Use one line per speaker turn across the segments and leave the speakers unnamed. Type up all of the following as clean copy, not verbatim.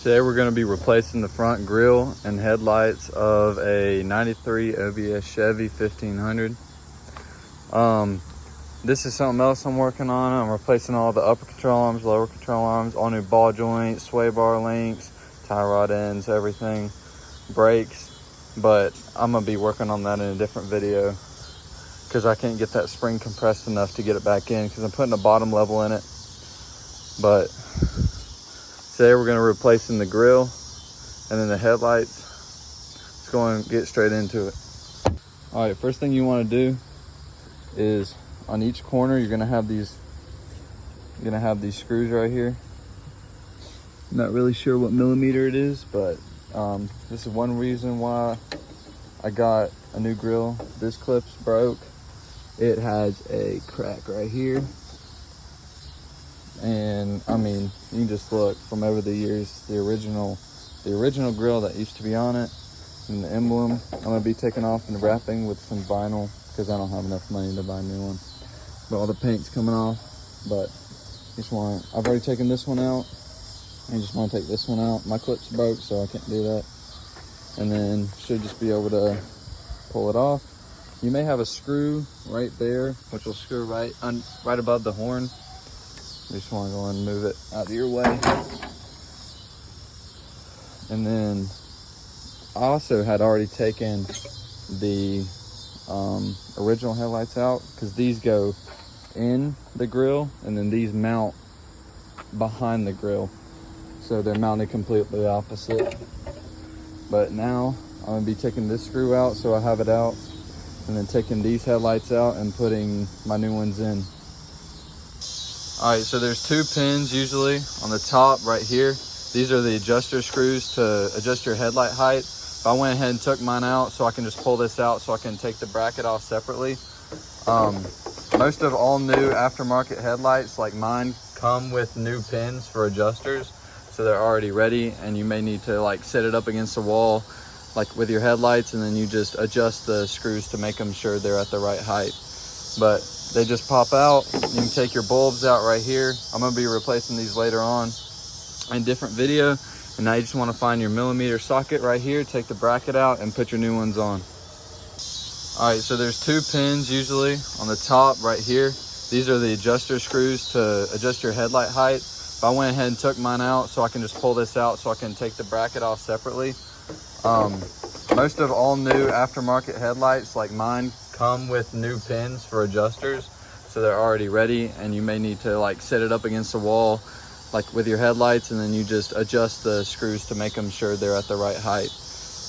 Today we're going to be replacing the front grille and headlights of a 93 OBS Chevy 1500. This is something else I'm working on. I'm replacing all the upper control arms, lower control arms, all new ball joints, sway bar links, tie rod ends, everything, brakes. But I'm going to be working on that in a different video because I can't get that spring compressed enough to get it back in because I'm putting a bottom level in it. But today we're going to replace the grille and then the headlights. Let's go and get straight into it. All right, first thing you want to do is on each corner you're going to have these screws right here. I'm not really sure what millimeter it is, but this is one reason why I got a new grille. This clip's broke. It has a crack right here. And I mean, you can just look from over the years, the original grille that used to be on it and the emblem. I'm gonna be taking off and wrapping with some vinyl because I don't have enough money to buy a new one. But all the paint's coming off. But I've already taken this one out. I just want to take this one out. My clip's broke, so I can't do that. And then should just be able to pull it off. You may have a screw right there, which will screw right above the horn. You just want to go and move it out of your way. And then I also had already taken the original headlights out because these go in the grille and then these mount behind the grille. So they're mounted completely opposite. But now I'm going to be taking this screw out so I have it out, and then taking these headlights out and putting my new ones in. All right, so there's two pins usually on the top right here. These are the adjuster screws to adjust your headlight height. But I went ahead and took mine out so I can just pull this out so I can take the bracket off separately. Most of all new aftermarket headlights like mine come with new pins for adjusters. So they're already ready, and you may need to like set it up against the wall like with your headlights, and then you just adjust the screws to make them sure they're at the right height. But they just pop out. You can take your bulbs out right here. I'm going to be replacing these later on in a different video. And now you just want to find your millimeter socket right here, take the bracket out and put your new ones on. All right, so there's two pins usually on the top right here. These are the adjuster screws to adjust your headlight height. But I went ahead and took mine out so I can just pull this out so I can take the bracket off separately. Most of all new aftermarket headlights like mine come with new pins for adjusters. So they're already ready, and you may need to like set it up against the wall like with your headlights, and then you just adjust the screws to make them sure they're at the right height.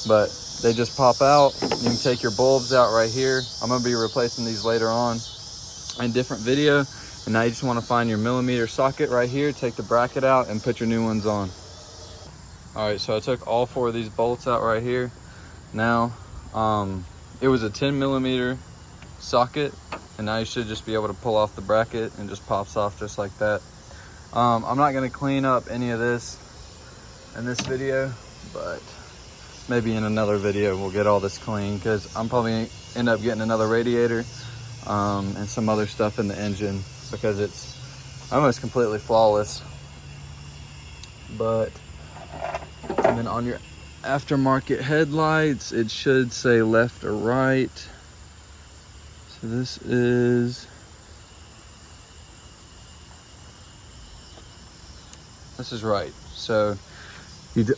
But they just pop out. You can take your bulbs out right here. I'm going to be replacing these later on in a different video. And now you just want to find your millimeter socket right here, take the bracket out and put your new ones on. All right, so I took all four of these bolts out right here. Now, it was a 10 millimeter socket, and now you should just be able to pull off the bracket and just pops off just like that. I'm not going to clean up any of this in this video, but maybe in another video we'll get all this clean because I'm probably gonna end up getting another radiator and some other stuff in the engine because it's almost completely flawless. But and then on your aftermarket headlights, it should say left or right. So this is right. So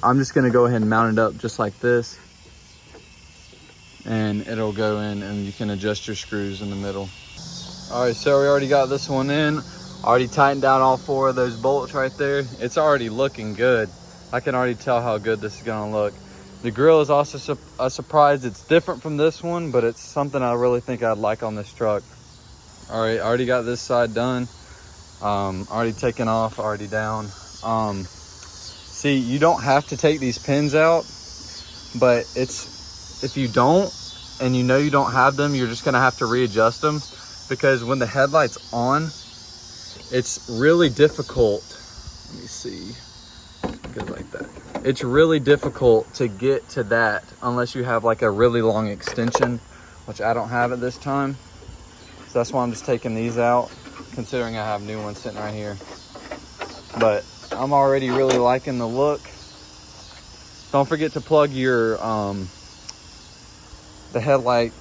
I'm just going to go ahead and mount it up just like this, and it'll go in and you can adjust your screws in the middle. All right, so we already got this one in. Already tightened down all four of those bolts right there. It's already looking good. I can already tell how good this is going to look. The grille is also a surprise. It's different from this one, but it's something I really think I'd like on this truck. All right, already got this side done. Already taken off, already down. See, you don't have to take these pins out, but if you don't and you know you don't have them, you're just gonna have to readjust them, because when the headlight's on, it's really difficult. Let me see, go like that. It's really difficult to get to that unless you have like a really long extension, which I don't have at this time. So that's why I'm just taking these out, considering I have new ones sitting right here. But I'm already really liking the look Don't forget to plug your the headlight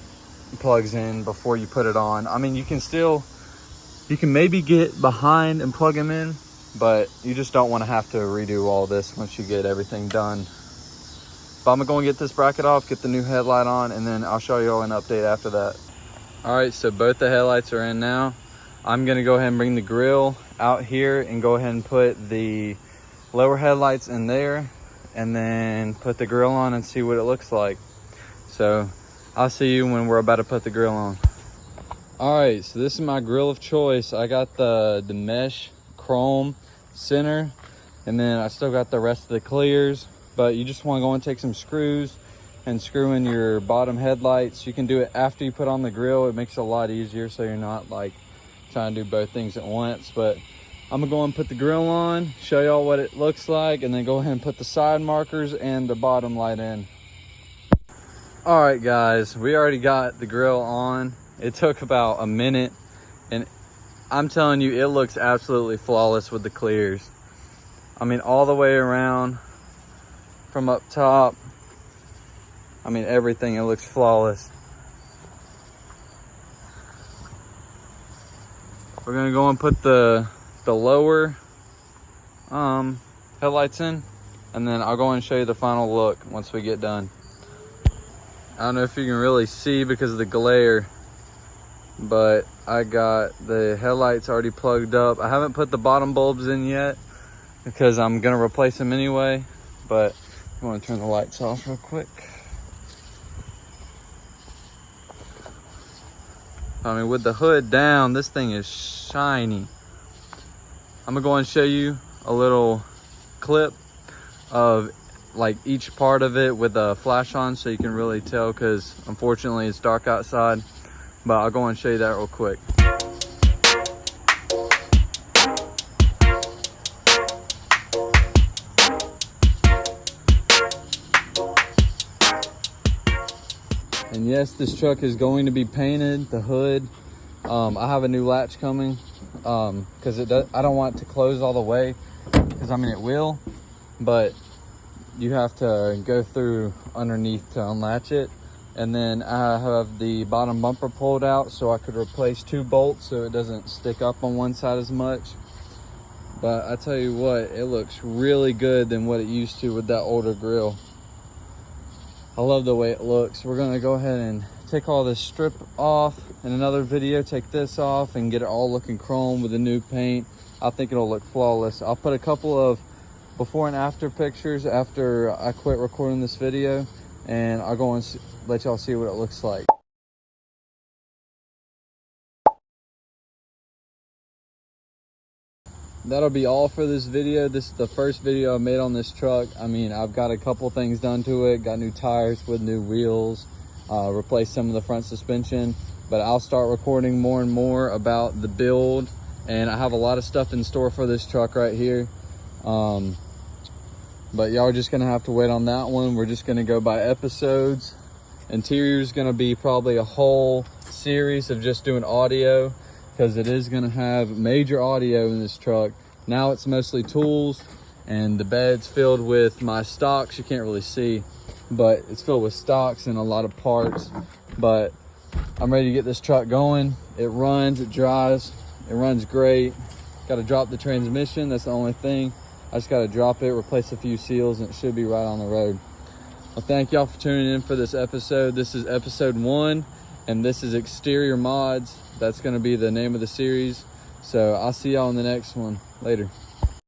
plugs in before you put it on. I mean, you can maybe get behind and plug them in, but you just don't want to have to redo all this once you get everything done. But I'm gonna go and get this bracket off, get the new headlight on, and then I'll show you all an update after that. All right, so both the headlights are in now. I'm gonna go ahead and bring the grill out here and go ahead and put the lower headlights in there, and then put the grill on and see what it looks like. So I'll see you when we're about to put the grill on. All right, so this is my grill of choice. I got the mesh chrome center, and then I still got the rest of the clears, but you just want to go and take some screws and screw in your bottom headlights. You can do it after you put on the grill. It makes it a lot easier, so you're not like trying to do both things at once. But I'm gonna go and put the grill on, show y'all what it looks like, and then go ahead and put the side markers and the bottom light in. All right, guys, we already got the grill on. It took about a minute, and I'm telling you, it looks absolutely flawless with the clears. I mean, all the way around from up top. I mean, everything, it looks flawless. We're gonna go and put the lower headlights in, and then I'll go and show you the final look once we get done. I don't know if you can really see because of the glare, but I got the headlights already plugged up. I haven't put the bottom bulbs in yet because I'm gonna replace them anyway, but I'm gonna turn the lights off real quick. I mean, with the hood down, this thing is shiny. I'm gonna go and show you a little clip of like each part of it with a flash on so you can really tell, because unfortunately it's dark outside, but I'll go and show you that real quick. And yes, this truck is going to be painted, the hood. I have a new latch coming because I don't want it to close all the way, because I mean it will, but you have to go through underneath to unlatch it. And then I have the bottom bumper pulled out so I could replace 2 bolts so it doesn't stick up on one side as much. But I tell you what, it looks really good than what it used to with that older grill. I love the way it looks. We're gonna go ahead and take all this strip off in another video, take this off and get it all looking chrome with the new paint. I think it'll look flawless. I'll put a couple of before and after pictures after I quit recording this video, and I'll go and let y'all see what it looks like. That'll be all for this video. This is the first video I made on this truck. I mean, I've got a couple things done to it, got new tires with new wheels, replaced some of the front suspension, but I'll start recording more and more about the build, and I have a lot of stuff in store for this truck right here. But y'all are just gonna have to wait on that one. We're just gonna go by episodes. Interior is gonna be probably a whole series of just doing audio, because it is gonna have major audio in this truck. Now it's mostly tools, and the bed's filled with my stocks. You can't really see, but it's filled with stocks and a lot of parts. But I'm ready to get this truck going. It runs, it drives, it runs great. Got to drop the transmission, that's the only thing. I just got to drop it, replace a few seals, and it should be right on the road. Well, thank y'all for tuning in for this episode. This is episode 1, and this is Exterior Mods. That's going to be the name of the series. So I'll see y'all in the next one. Later.